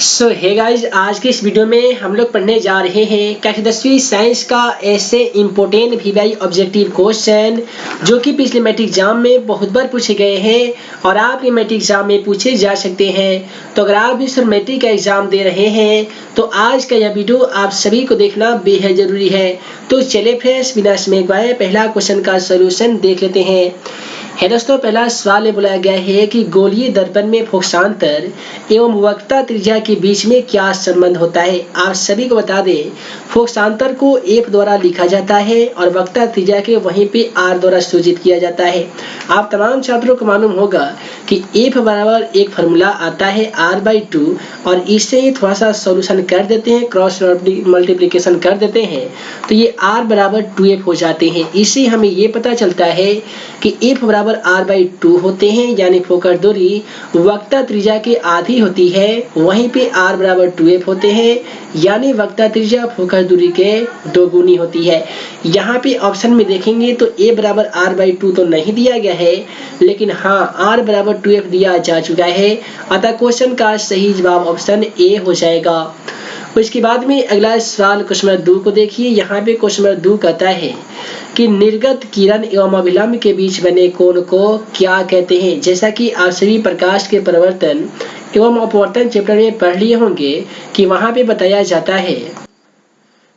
सो hey guys, आज के इस वीडियो में हम लोग पढ़ने जा रहे हैं कक्षा 10वीं साइंस का ऐसे इम्पोर्टेंट वीवाई ऑब्जेक्टिव क्वेश्चन जो कि पिछले मैट्रिक एग्जाम में बहुत बार पूछे गए हैं और आपके मैट्रिक एग्जाम में पूछे जा सकते हैं। तो अगर आप इस मैट्रिक का एग्जाम दे रहे हैं तो आज का यह वीडियो आप सभी को देखना बेहद जरूरी है। तो चलिए फ्रेंड्स, बिना समय गवाए पहला क्वेश्चन का सोल्यूशन देख लेते हैं। दोस्तों, पहला सवाल ये बुलाया गया है कि गोलीय दर्पण में फोकसांतर एवं वक्रता त्रिज्या के बीच में क्या संबंध होता है। आप सभी को बता दें, फोकसांतर को एफ द्वारा लिखा जाता है और वक्रता त्रिज्या के वहीं पे आर द्वारा सूचित किया जाता है। आप तमाम छात्रों को मालूम होगा कि एफ बराबर एक फार्मूला आता है r/2 और इससे ही थोड़ा सा सॉल्यूशन कर देते हैं, क्रॉस मल्टीप्लिकेशन कर देते हैं तो ये r बराबर 2f हो जाते हैं। इससे हमें ये पता चलता है कि f बराबर r/2 होते हैं, यानी फोकस दूरी वक्रता त्रिज्या के आधी होती है, वहीं पे r बराबर 2f होते हैं, यानी वक्रता त्रिज्या फोकस दूरी के दोगुनी होती है। यहाँ पे ऑप्शन में देखेंगे तो a बराबर r/2 तो नहीं दिया गया है, लेकिन हाँ r बराबर 2f दिया जा चुका है। अतः क्वेश्चन का सही जवाब ऑप्शन ए हो जाएगा। उसके बाद में अगला सवाल क्वेश्चन नंबर 2 को देखिए। यहाँ पे क्वेश्चन नंबर 2 कहता है कि निर्गत किरण एवं अभिलंब के बीच बने कोण को क्या कहते हैं। जैसा कि आप सभी प्रकाश के परिवर्तन एवं अपवर्तन चैप्टर में पढ़ लिए होंगे कि वहां पे बताया जाता है।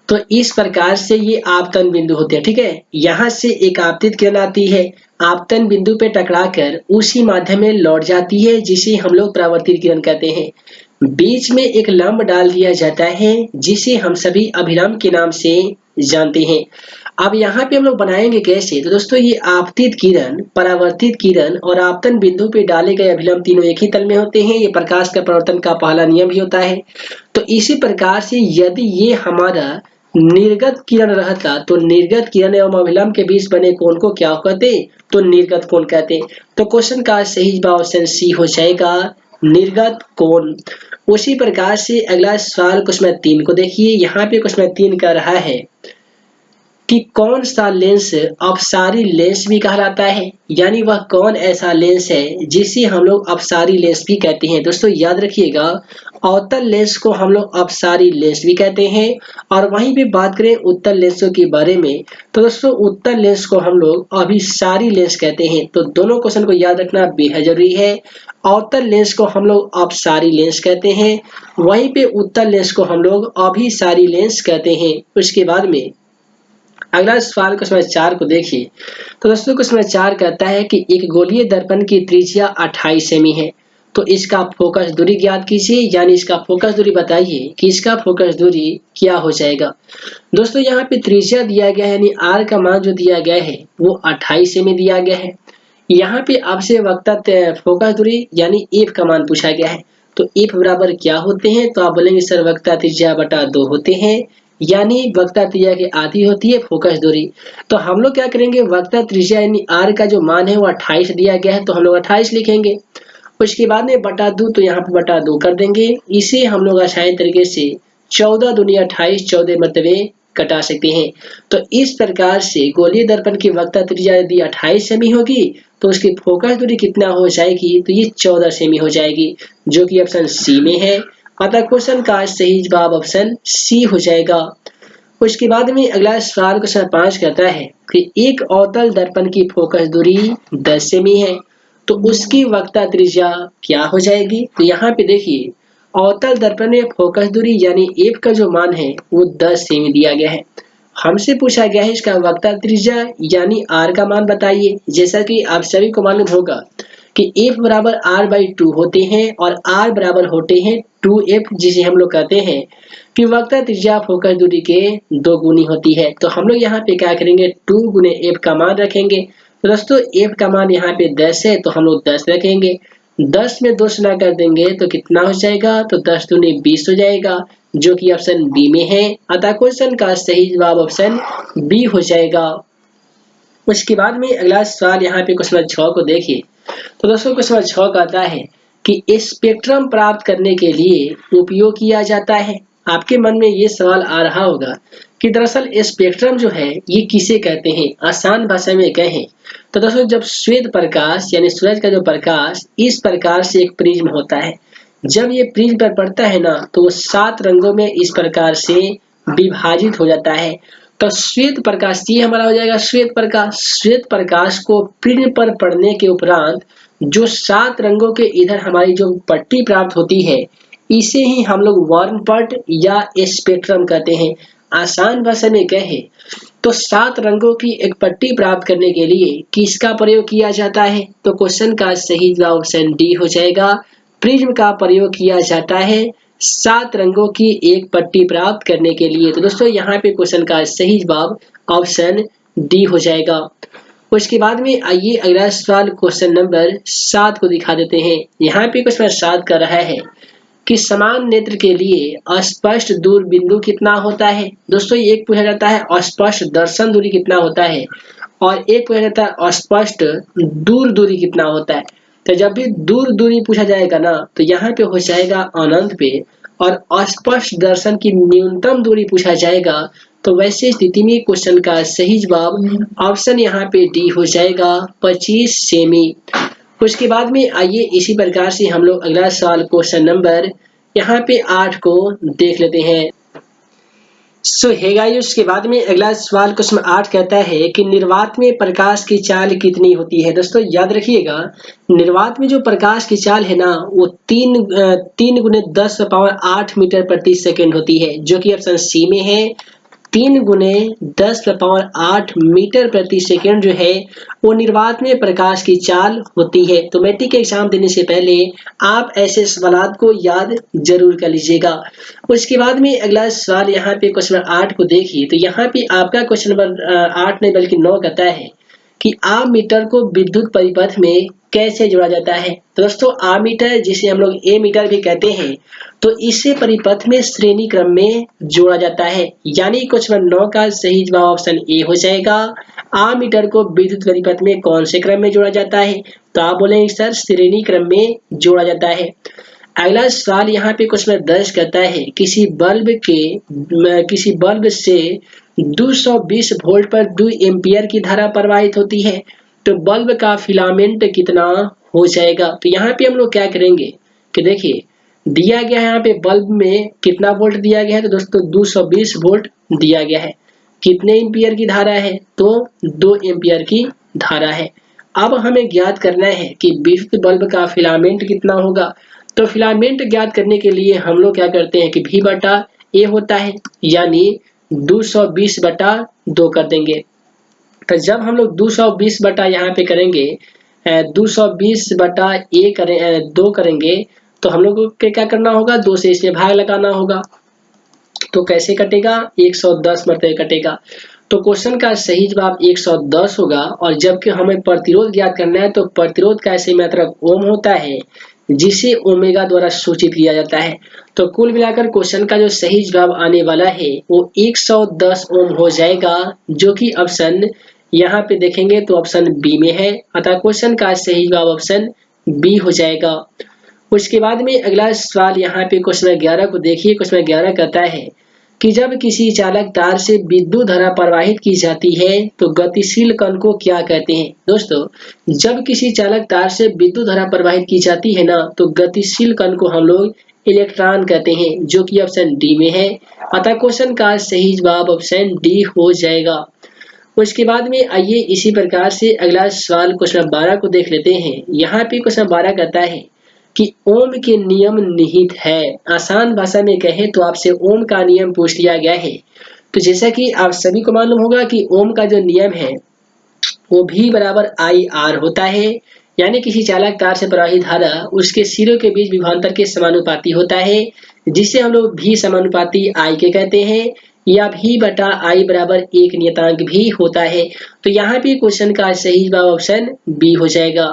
तो इस प्रकार से ये आपतन बिंदु होते हैं, ठीक है। यहाँ से एक आपतित किरण आती है, आपतन बिंदु पे टकराकर उसी माध्यम में लौट जाती है, जिसे हम लोग परावर्तित किरण कहते हैं। बीच में एक लंब डाल दिया जाता है, जिसे हम सभी अभिलंब के नाम से जानते हैं। अब यहाँ पे हम लोग बनाएंगे कैसे। तो दोस्तों, ये आपतित किरण, परावर्तित किरण और आपतन बिंदु पे डाले गए अभिलंब तीनों एक ही तल में होते हैं। ये प्रकाश का परावर्तन का पहला नियम भी होता है। तो इसी प्रकार से यदि ये हमारा निर्गत किरण रहता तो निर्गत किरण एवं अभिलंब के बीच बने कोण को क्या कहते, तो निर्गत कोण कहते। तो क्वेश्चन का सही जवाब ऑप्शन सी हो जाएगा, निर्गत कोण। उसी प्रकार से अगला सवाल क्वेश्चन 3 को देखिए। यहाँ पे क्वेश्चन 3 कह रहा है कि कौन सा लेंस अपसारी लेंस भी कहलाता है, यानी वह कौन ऐसा लेंस है जिसे हम लोग अपसारी लेंस भी कहते हैं। दोस्तों याद रखिएगा, अवतल लेंस को हम लोग अपसारी लेंस भी कहते हैं। और वहीं पे बात करें उत्तल लेंसों के बारे में, तो दोस्तों उत्तल लेंस को हम लोग अभिसारी लेंस कहते हैं। तो दोनों क्वेश्चन को याद रखना बेहद जरूरी है। अवतल लेंस को हम लोग अपसारी लेंस कहते हैं, वहीं पे उत्तल लेंस को हम लोग अभिसारी लेंस कहते हैं। उसके बाद में अगला सवाल क्वेश्चन 4 को देखिए। तो दोस्तों क्वेश्चन 4 कहता है कि एक गोलीय दर्पण की त्रिज्या 28 सेमी है, तो इसका फोकस दूरी ज्ञात कीजिए, यानी इसका फोकस दूरी बताइए कि इसका फोकस दूरी क्या हो जाएगा। दोस्तों यहाँ पे त्रिज्या दिया गया है, यानी r का मान जो दिया गया है वो 28 सेमी दिया गया है। यहाँ पे आपसे वक्रता फोकस दूरी यानी f का मान पूछा गया है। तो f बराबर क्या होते हैं, तो आप बोलेंगे सर वक्रता त्रिज्या बटा 2 होते हैं, यानी वक्रता त्रिज्या की आधी होती है फोकस दूरी। तो हम लोग क्या करेंगे, वक्रता त्रिज्या यानी r का जो मान है वो 28 दिया गया है, तो हम लोग 28 लिखेंगे। उसके बाद में बटा 2, तो यहाँ पे बटा 2 कर देंगे। इसे हम लोग आसान तरीके से 14 दूनी 28, 14 मरतबे कटा सकते हैं। तो इस प्रकार से गोलीय दर्पण की वक्रता त्रिज्या यदि 28 सेमी होगी तो उसकी फोकस दूरी कितना हो जाएगी, तो ये 14 सेमी हो जाएगी, जो कि ऑप्शन सी में है। अतः क्वेश्चन का सही जवाब ऑप्शन सी हो जाएगा। उसके बाद में अगला सवाल क्वेश्चन 5 कहता है कि एक अवतल दर्पण की फोकस दूरी 10 सेमी है, तो उसकी वक्रता त्रिज्या क्या हो जाएगी। तो यहाँ पे देखिए, अवतल दर्पण में फोकस दूरी यानी f का जो मान है वो 10 सेमी दिया गया है। हमसे पूछा गया है इसका वक्रता त्रिज्या यानी r का मान बताइए। जैसा कि आप सभी को मालूम होगा कि f बराबर r/2 होते हैं और r बराबर होते हैं 2f, जिसे हम लोग कहते हैं कि वक्रता त्रिज्या फोकस दूरी के 2 गुनी होती है। तो हम लोग यहाँ पे क्या करेंगे, 2 गुने f का मान रखेंगे। तो दोस्तों f का मान यहाँ पे 10 है, तो हम लोग 10 रखेंगे। 10 में 2 गुना कर देंगे तो कितना हो जाएगा, तो 10 दूनी 20 हो जाएगा, जो कि ऑप्शन बी में है। अतः क्वेश्चन का सही जवाब ऑप्शन बी हो जाएगा। उसके बाद में अगला सवाल यहाँ पे क्वेश्चन 6 को देखिए। तो दोस्तों क्वेश्चन 6 कहता है कि स्पेक्ट्रम प्राप्त करने के लिए उपयोग किया जाता है। आपके मन में ये सवाल आ रहा होगा कि दरअसल स्पेक्ट्रम जो है ये किसे कहते हैं। आसान भाषा में कहें तो दोस्तों, जब श्वेत प्रकाश यानी सूरज का जो प्रकाश इस प्रकार से एक प्रिज्म होता है, जब ये प्रिज्म पर पड़ता है ना तो वो 7 रंगों में इस प्रकार से विभाजित हो जाता है। तो श्वेत प्रकाश ये हमारा हो जाएगा श्वेत प्रकाश। श्वेत प्रकाश को प्रिज्म पर पड़ने के उपरांत जो 7 रंगों के इधर हमारी जो पट्टी प्राप्त होती है, इसे ही हम लोग वर्णपट या स्पेक्ट्रम कहते हैं। आसान भाषा में कहे तो 7 रंगों की एक पट्टी प्राप्त करने के लिए किसका प्रयोग किया जाता है? तो क्वेश्चन का सही जवाब ऑप्शन डी हो जाएगा। प्रिज्म का प्रयोग किया जाता है 7 रंगों की एक पट्टी प्राप्त करने के लिए। तो दोस्तों यहाँ पे क्वेश्चन का सही जवाब ऑप्शन डी हो जाएगा। उसके बाद में आइए अगला सवाल क्वेश्चन नंबर 7 को दिखा देते हैं। यहाँ पे क्वेश्चन 7 कर रहा है कि समान नेत्र के लिए अस्पष्ट दूर बिंदु कितना होता है। दोस्तों एक पूछा जाता है अस्पष्ट दर्शन दूरी कितना होता है और एक पूछा जाता है अस्पष्ट दूर दूरी कितना होता है। तो जब भी दूर दूरी पूछा जाएगा ना तो यहाँ पे हो जाएगा अनंत पे, और अस्पष्ट दर्शन की न्यूनतम दूरी पूछा जाएगा तो वैसे स्थिति में क्वेश्चन का सही जवाब ऑप्शन यहाँ पे डी हो जाएगा 25 सेमी। उसके बाद में आइए इसी प्रकार से हम लोग अगला सवाल क्वेश्चन नंबर यहाँ पे 8 को देख लेते हैं। सो हे गाइस, उसके बाद में अगला सवाल क्वेश्चन 8 कहता है कि निर्वात में प्रकाश की चाल कितनी होती है। दोस्तों याद रखिएगा, निर्वात में जो प्रकाश की चाल है ना वो 3 गुने 10 पावर 8 मीटर प्रति सेकंड होती है, जो कि ऑप्शन सी में है। 3 गुने 10 पावर 8 मीटर प्रति सेकंड जो है वो निर्वात में प्रकाश की चाल होती है। तो मैट्रिक एग्जाम देने से पहले आप ऐसे सवालात को याद जरूर कर लीजिएगा। उसके बाद में अगला सवाल यहाँ पे क्वेश्चन नंबर 8 को देखिए। तो यहाँ पे आपका क्वेश्चन नंबर 8 नहीं बल्कि 9 कहता है कि आमीटर को विद्युत परिपथ में कैसे जोड़ा जाता है। तो दोस्तों आमीटर जिसे हम लोग ए मीटर भी कहते हैं, तो इसे परिपथ में श्रेणी क्रम में जोड़ा जाता है। यानी क्वेश्चन नंबर 9 का सही जवाब ऑप्शन ए हो जाएगा। आमीटर को विद्युत परिपथ में कौन से क्रम में जोड़ा जाता है? तो आप बोलेंगे सर श्रेणी क्रम में जोड़ा जाता है। अगला सवाल यहाँ पे क्वेश्चन नंबर 10 कहता है किसी बल्ब से 220 वोल्ट पर 2 एम्पियर की धारा प्रवाहित होती है, तो बल्ब का फिलामेंट कितना हो जाएगा। तो यहाँ पे हम लोग क्या करेंगे कि देखिए दिया गया है यहाँ पे बल्ब में कितना वोल्ट दिया गया है। तो दोस्तों 220 वोल्ट दिया गया है। कितने एम्पियर की धारा है? तो 2 एम्पियर की धारा है। अब हमें ज्ञात करना है कि विद्युत बल्ब का फिलामेंट कितना होगा। तो फिलामेंट ज्ञात करने के लिए हम लोग क्या करते हैं कि V बटा A होता है, यानी 220 बटा 2 कर देंगे। तो जब हम लोग 220 बटा यहाँ पे करेंगे 220 बटा A करें 2 करेंगे तो हम लोग को क्या करना होगा, 2 से इसमें भाग लगाना होगा। तो कैसे कटेगा? 110 मरतबे कटेगा। तो क्वेश्चन का सही जवाब 110 होगा। और जबकि हमें प्रतिरोध ज्ञात करना है तो प्रतिरोध का ऐसे मात्रक ओम होता है जिसे ओमेगा द्वारा सूचित किया जाता है। तो कुल मिलाकर क्वेश्चन का जो सही जवाब आने वाला है वो 110 ओम हो जाएगा, जो कि ऑप्शन यहाँ पे देखेंगे तो ऑप्शन बी में है। अतः क्वेश्चन का सही जवाब ऑप्शन बी हो जाएगा। उसके बाद में अगला सवाल यहाँ पे क्वेश्चन 11 को देखिए। क्वेश्चन 11 कहता है कि जब किसी चालक तार से विद्युत धारा प्रवाहित की जाती है तो गतिशील कण को क्या कहते हैं। दोस्तों जब किसी चालक तार से विद्युत धारा प्रवाहित की जाती है ना तो गतिशील कण को हम लोग इलेक्ट्रॉन कहते हैं, जो कि ऑप्शन डी में है। अतः क्वेश्चन का सही जवाब ऑप्शन डी हो जाएगा। उसके बाद में आइए इसी प्रकार से अगला सवाल क्वेश्चन 12 को देख लेते हैं। यहाँ पे क्वेश्चन 12 कहता है कि ओम के नियम निहित है। आसान भाषा में कहें तो आपसे ओम का नियम पूछ लिया गया है। तो जैसा कि आप सभी को मालूम होगा कि ओम का जो नियम है वो V बराबर आई आर होता है। यानी किसी चालक तार से प्रवाहित धारा उसके सिरों के बीच विभवांतर के समानुपाती होता है, जिसे हम लोग V समानुपाती I के कहते हैं, या V बटा I बराबर 1 नियतांक भी होता है। तो यहाँ पे क्वेश्चन का सही जवाब ऑप्शन बी हो जाएगा।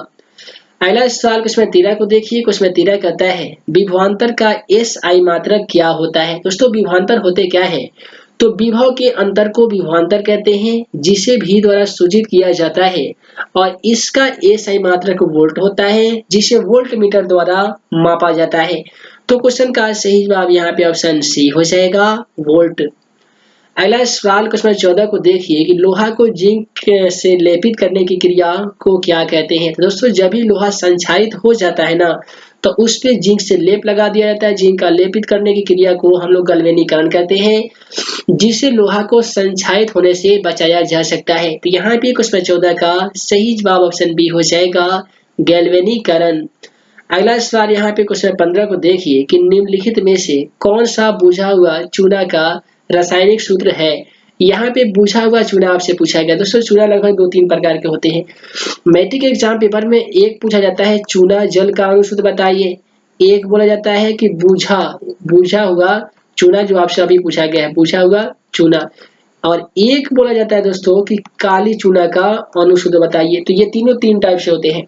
अगला सवाल क्वेश्चन 13 को देखिए। क्वेश्चन 13 कहता है विभवांतर का SI मात्रक क्या होता है। दोस्तों विभवांतर होते क्या है? तो विभव के अंतर को विभवांतर कहते हैं, जिसे V द्वारा सूचित किया जाता है, और इसका SI मात्रक वोल्ट होता है, जिसे वोल्ट मीटर द्वारा मापा जाता है। तो क्वेश्चन का सही जवाब यहाँ पे ऑप्शन सी हो जाएगा, वोल्ट। अगला सवाल क्वेश्चन 14 को देखिए कि लोहा को जिंक से लेपित करने की क्रिया को क्या कहते हैं। तो दोस्तों जब भी लोहा संक्षारित हो जाता है ना तो उस पे जिंक से लेप लगा दिया जाता है। जिंक का लेपित करने की क्रिया को हम लोग गैल्वेनीकरण कहते हैं, जिससे लोहा को संक्षारित होने से बचाया जा सकता है। तो यहाँ पे क्वेश्चन 14 का सही जवाब ऑप्शन बी हो जाएगा, गैल्वेनीकरण। अगला सवाल यहाँ पे क्वेश्चन 15 को देखिए कि निम्नलिखित में से कौन सा बुझा हुआ चूना का रासायनिक सूत्र है। यहाँ पे बुझा हुआ चूना आपसे पूछा गया। दोस्तों चूना लगभग 2-3 प्रकार के होते हैं। मैट्रिक एग्जाम पेपर में एक पूछा जाता है चूना जल का अनुसूत्र बताइए, एक बोला जाता है कि बुझा हुआ चूना, जो आपसे अभी पूछा गया है बुझा हुआ चूना, और एक बोला जाता है दोस्तों कि काली चूना का अनुसूत्र बताइए। तो ये तीनों 3 टाइप से होते हैं।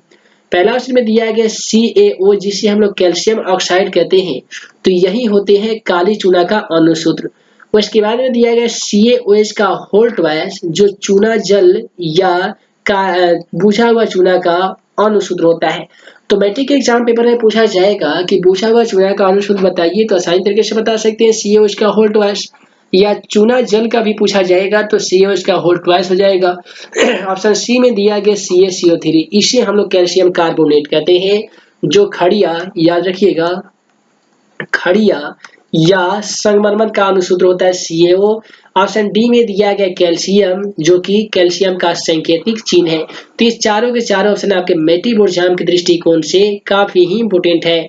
पहला ऑप्शन में दिया गया CaO, जिसे हम लोग कैल्शियम ऑक्साइड कहते हैं, तो यही होते हैं काली चूना का अनुसूत्र। उसके बाद में दिया गया CaOH का होल ट्वाइस, जो चूना जल या बुझा हुआ चूना का अनुसूत्र होता है। तो मैट्रिक के एग्जाम पेपर में पूछा जाएगा कि बुझा हुआ चूना का अनुसूत्र बताइए, तो आसानी तरीके से बता सकते हैं CaOH का होल ट्वाइस, या चूना जल का भी पूछा जाएगा तो CaOH का होल ट्वाइस हो जाएगा। ऑप्शन सी में दिया गया CaCO3, इसे हम लोग कैल्शियम कार्बोनेट कहते हैं, जो खड़िया, याद रखिएगा, खड़िया या संगमरमर का अनुसूत्र होता है CaO। ऑप्शन डी में दिया गया कैल्शियम, जो कि कैल्शियम का सांकेतिक चिन्ह है। तो इस चारों के चारों ऑप्शन आपके मैट्रिक बोर्ड एग्जाम के दृष्टिकोण से काफी ही इंपोर्टेंट है।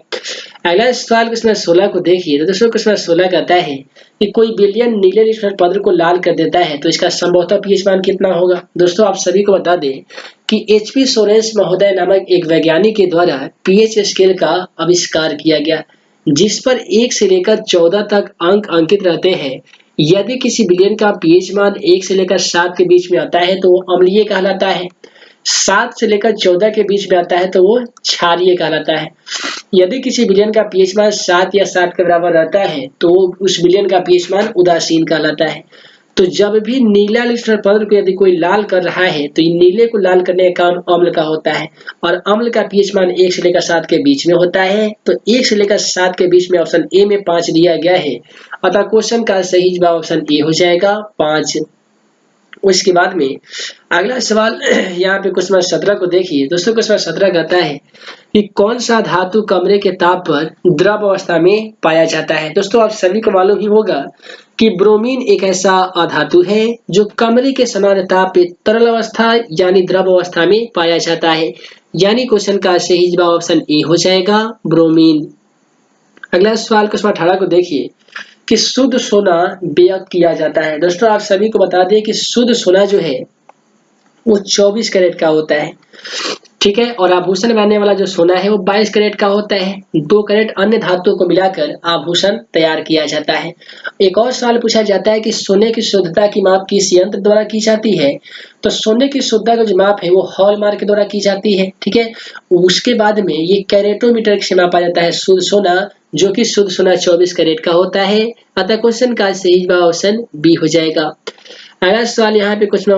अगला सवाल क्वेश्चन 16 को देखिए। तो दोस्तों क्वेश्चन 16 कहता है कि कोई विलयन नीले लिटमस पत्र को लाल कर देता है, तो इसका संभवतः पीएच मान कितना होगा। दोस्तों आप सभी को बता दें कि HP सोरेंस महोदय नामक एक वैज्ञानिक के द्वारा पीएच स्केल का आविष्कार किया गया, जिस पर 1 से लेकर 14 तक अंक अंकित रहते हैं। यदि किसी विलयन का पीएच मान 1 से लेकर 7 के बीच में आता है तो वो अम्लीय कहलाता है, 7 से लेकर 14 के बीच में आता है तो वो क्षारीय कहलाता है। यदि किसी विलयन का पीएच मान 7 या 7 के बराबर रहता है तो उस विलयन का पीएच मान उदासीन कहलाता है। तो जब भी नीला लिटमस पत्र को यदि कोई लाल कर रहा है तो नीले को लाल करने का काम अम्ल का होता है, और अम्ल का पीएच मान 1 से लेकर 7 के बीच में होता है। तो 1 से लेकर 7 के बीच में ऑप्शन ए में 5 दिया गया है, अतः क्वेश्चन का सही जवाब ऑप्शन ए हो जाएगा 5। उसके बाद में अगला सवाल यहाँ पे क्वेश्चन 17 को देखिए। दोस्तों क्वेश्चन 17 कहता है कि कौन सा धातु कमरे के ताप पर द्रव अवस्था में पाया जाता है। दोस्तों आप सभी को मालूम ही होगा कि ब्रोमीन एक ऐसा अधातु है जो कमरे के समान ताप पे तरल अवस्था यानी द्रव अवस्था में पाया जाता है, यानी क्वेश्चन का सही जवाब ऑप्शन ए हो जाएगा, ब्रोमीन। अगला सवाल क्वेश्चन 18 को देखिए कि शुद्ध सोना बेक किया जाता है। दोस्तों आप सभी को बता दें कि शुद्ध सोना जो है वो 24 कैरेट का होता है, ठीक है, और आभूषण बनाने वाला जो सोना है वो 22 कैरेट का होता है। 2 कैरेट अन्य धातुओं को मिलाकर आभूषण तैयार किया जाता है। एक और सवाल पूछा जाता है कि सोने की शुद्धता की माप किस यंत्र द्वारा की जाती है। तो सोने की शुद्धता का जो माप है वो हॉलमार्क के द्वारा की जाती है, ठीक है। उसके बाद में ये कैरेटोमीटर से मापा जाता है शुद्ध सोना, जो कि शुद्ध सोना 24 कैरेट का होता है, अतः क्वेश्चन का सही जवाब ऑप्शन बी हो जाएगा। अगला सवाल यहाँ पे क्वेश्चन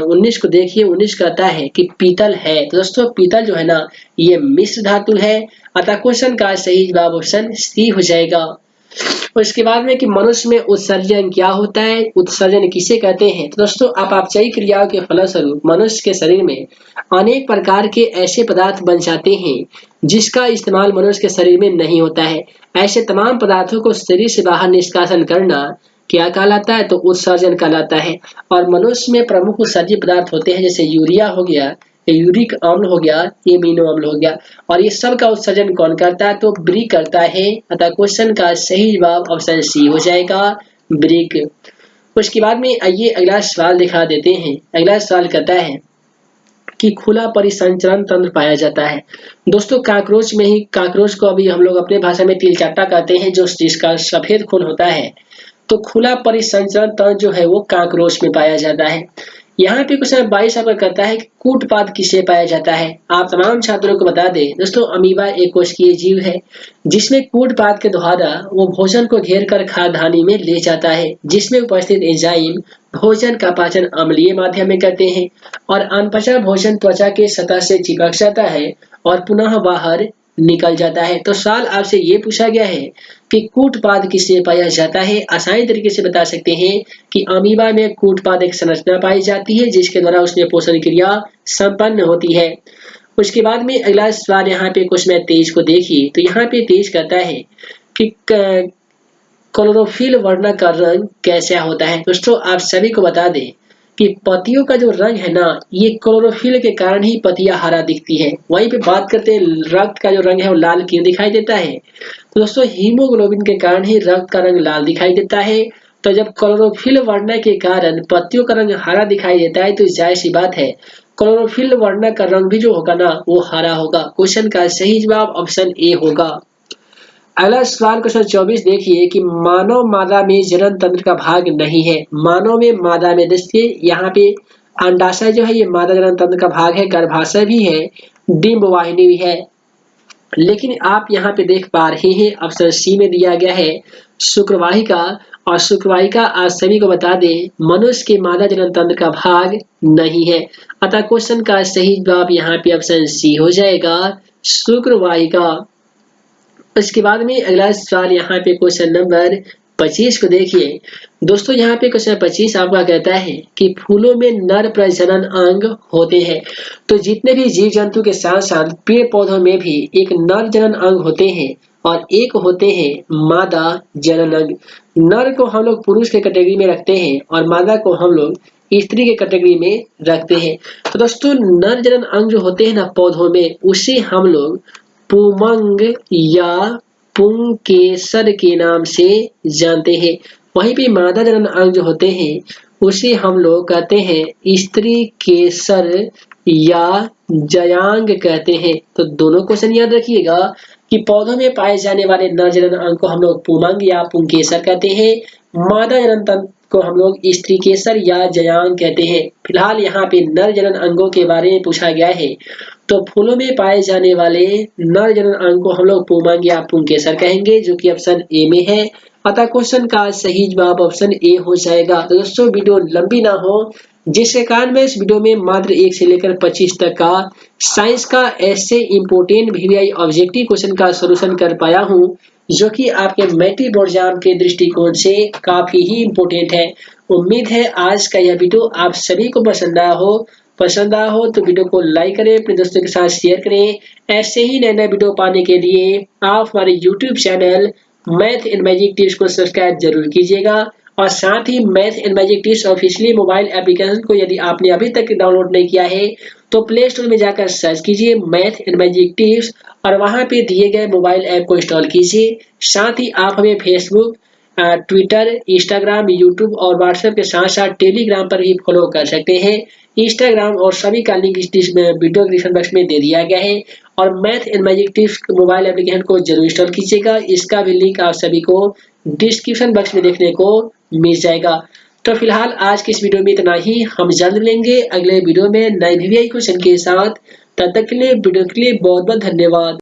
19 को देखिए। 19 कहता है कि पीतल है। तो दोस्तों पीतल जो है ना ये मिश्र धातु है, अतः क्वेश्चन का सही जवाब ऑप्शन सी हो जाएगा। उसके बाद में कि मनुष्य में उत्सर्जन क्या होता है, उत्सर्जन किसे कहते हैं। तो दोस्तों अपचयी क्रियाओं के फलस्वरूप मनुष्य के शरीर में अनेक प्रकार के ऐसे पदार्थ बन जाते हैं जिसका इस्तेमाल मनुष्य के शरीर में नहीं होता है। ऐसे तमाम पदार्थों को शरीर से बाहर निष्कासन करना क्या कहलाता है, तो उत्सर्जन कहलाता है। और मनुष्य में प्रमुख उत्सर्जित पदार्थ होते हैं जैसे यूरिया हो गया, यूरिक अम्ल हो गया, एमिनो अम्ल हो गया, और ये सब का उत्सर्जन कौन करता है, तो ब्रिक करता है, अतः क्वेश्चन का सही जवाब ऑप्शन सी हो जाएगा, ब्रिक। उसके बाद में आइए अगला सवाल दिखा देते हैं। अगला सवाल कहता है कि खुला परिसंचरण तंत्र पाया जाता है। दोस्तों काकरोच में ही, काकरोच को अभी हम लोग अपने भाषा में तिलचट्टा कहते हैं, जो जिसका सफेद खून होता है। तो खुला परिसंचरण तंत्र जो है वो काकरोच में पाया जाता है। यहाँ पे क्वेश्चन 22 आपका कहता है कि कूटपाद किसे पाया जाता है। आप तमाम छात्रों को बता दें दोस्तों अमीबा एक कोशिकीय जीव है जिसमें कूटपाद के द्वारा वो भोजन को घेर कर खाद्यान्नी में ले जाता है, जिसमें उपस्थित एंजाइम भोजन का पाचन अम्लीय माध्यम में करते हैं और अनपचा भोजन त्वचा के सतह से चिपक जाता है और पुनः बाहर निकल जाता है। तो सवाल आपसे ये पूछा गया है कि कूटपाद किसे पाया जाता है। आसानी तरीके से बता सकते हैं कि अमीबा में कूटपाद एक संरचना पाई जाती है जिसके द्वारा उसमें पोषण क्रिया संपन्न होती है। उसके बाद में अगला सवाल यहाँ पे क्वेश्चन नंबर 23 को देखिए, तो यहाँ पे 23 कहता है कि क्लोरोफिल वर्णक का रंग कैसा होता है। दोस्तों आप सभी को बता दें कि पत्तियों का जो रंग है ना, ये क्लोरोफिल के कारण ही पत्तियां हरा दिखती है। वहीं पे बात करते हैं रक्त का जो रंग है वो लाल क्यों दिखाई देता है, तो दोस्तों हीमोग्लोबिन के कारण ही रक्त का रंग लाल दिखाई देता है। तो जब क्लोरोफिल वर्णक के कारण पत्तियों का रंग हरा दिखाई देता है तो जाहिर सी बात है क्लोरोफिल वर्णक का रंग भी जो होगा ना वो हरा होगा। क्वेश्चन का सही जवाब ऑप्शन ए होगा। अगला सवाल क्वेश्चन 24 देखिए कि मानव मादा में जनन तंत्र का भाग नहीं है। मानव में मादा में देखिए यहाँ पे अंडाशय जो है ये मादा जनन तंत्र का भाग है, गर्भाशय भी है, डिंब वाहिनी भी है। लेकिन आप यहाँ पे देख पा रहे हैं ऑप्शन सी में दिया गया है शुक्रवाहिका, और शुक्रवाहिका आज सभी को बता दें मनुष्य के मादा जनन तंत्र का भाग नहीं है। अतः क्वेश्चन का सही जवाब यहाँ पे ऑप्शन सी हो जाएगा, शुक्रवाहिका। उसके बाद में अगला सवाल यहाँ पे क्वेश्चन नंबर 25 को देखिए। दोस्तों यहाँ पे क्वेश्चन 25 आपका कहता है कि फूलों में नर प्रजनन अंग होते हैं। तो जितने भी जीव जंतु के साथ साथ पेड़ पौधों में भी एक नर जनन अंग होते हैं और एक होते हैं मादा जनन अंग। नर को हम लोग पुरुष के कैटेगरी में रखते हैं और मादा को हम लोग स्त्री के कैटेगरी में रखते हैं। तो दोस्तों नर जनन अंग जो होते हैं ना पौधों में, उसे हम लोग पुमंग या पुंकेसर के नाम से जानते हैं। वहीं पे मादा जनन अंग जो होते हैं उसे हम लोग कहते हैं स्त्री केसर या जयांग कहते हैं। तो दोनों क्वेश्चन याद रखिएगा कि पौधों में पाए जाने वाले नर जनन अंग को हम लोग पुमंग या पुंकेसर कहते हैं, मादा जनन तंत्र को हम लोग स्त्री केसर या जयांग कहते हैं। फिलहाल यहाँ पे नर जनन अंगों के बारे में पूछा गया है, तो फूलों में पाए जाने वाले नर जनन अंग को हम लोग पुमंग या पुंकेसर कहेंगे, जो कि ऑप्शन ए में है। अतः क्वेश्चन का सही जवाब ऑप्शन ए हो जाएगा। तो दोस्तों वीडियो लंबी ना हो, जिसके कारण मैं इस वीडियो में मात्र 1 से लेकर 25 तक का साइंस का ऐसे इंपोर्टेंट वीवीआई ऑब्जेक्टिव क्वेश्चन का सॉल्यूशन कर पाया हूँ, जो कि आपके मैट्रिक बोर्ड एग्जाम के दृष्टिकोण से काफी ही इंपोर्टेंट है। उम्मीद है आज का यह वीडियो आप सभी को पसंद आया हो तो वीडियो को लाइक करें, अपने दोस्तों के साथ शेयर करें। ऐसे ही नए नए वीडियो पाने के लिए आप हमारे YouTube channel math and magic tips को सब्सक्राइब जरूर कीजिएगा, और साथ ही math and magic tips officially mobile application को यदि आपने अभी तक डाउनलोड नहीं किया है तो प्ले स्टोर में जाकर सर्च कीजिए मैथ एंड मैजिक टिप्स और वहां पे दिए गए मोबाइल ऐप को इंस्टॉल कीजिए। साथ ही आप हमें फेसबुक, ट्विटर, इंस्टाग्राम, यूट्यूब और व्हाट्सएप के साथ साथ टेलीग्राम पर भी फॉलो कर सकते हैं। इंस्टाग्राम और सभी का लिंक इस वीडियो डिस्क्रिप्शन बॉक्स में दे दिया गया है। और math and magic tips mobile application को जरूर इंस्टॉल कीजिएगा, इसका भी लिंक आप सभी को डिस्क्रिप्शन बॉक्स में देखने को मिल जाएगा। तो फिलहाल आज की इस वीडियो में इतना ही, हम जल्द मिलेंगे अगले वीडियो में नए वीवीआई क्वेश्चन के साथ। तब तक के लिए वीडियो के लिए बहुत बहुत धन्यवाद।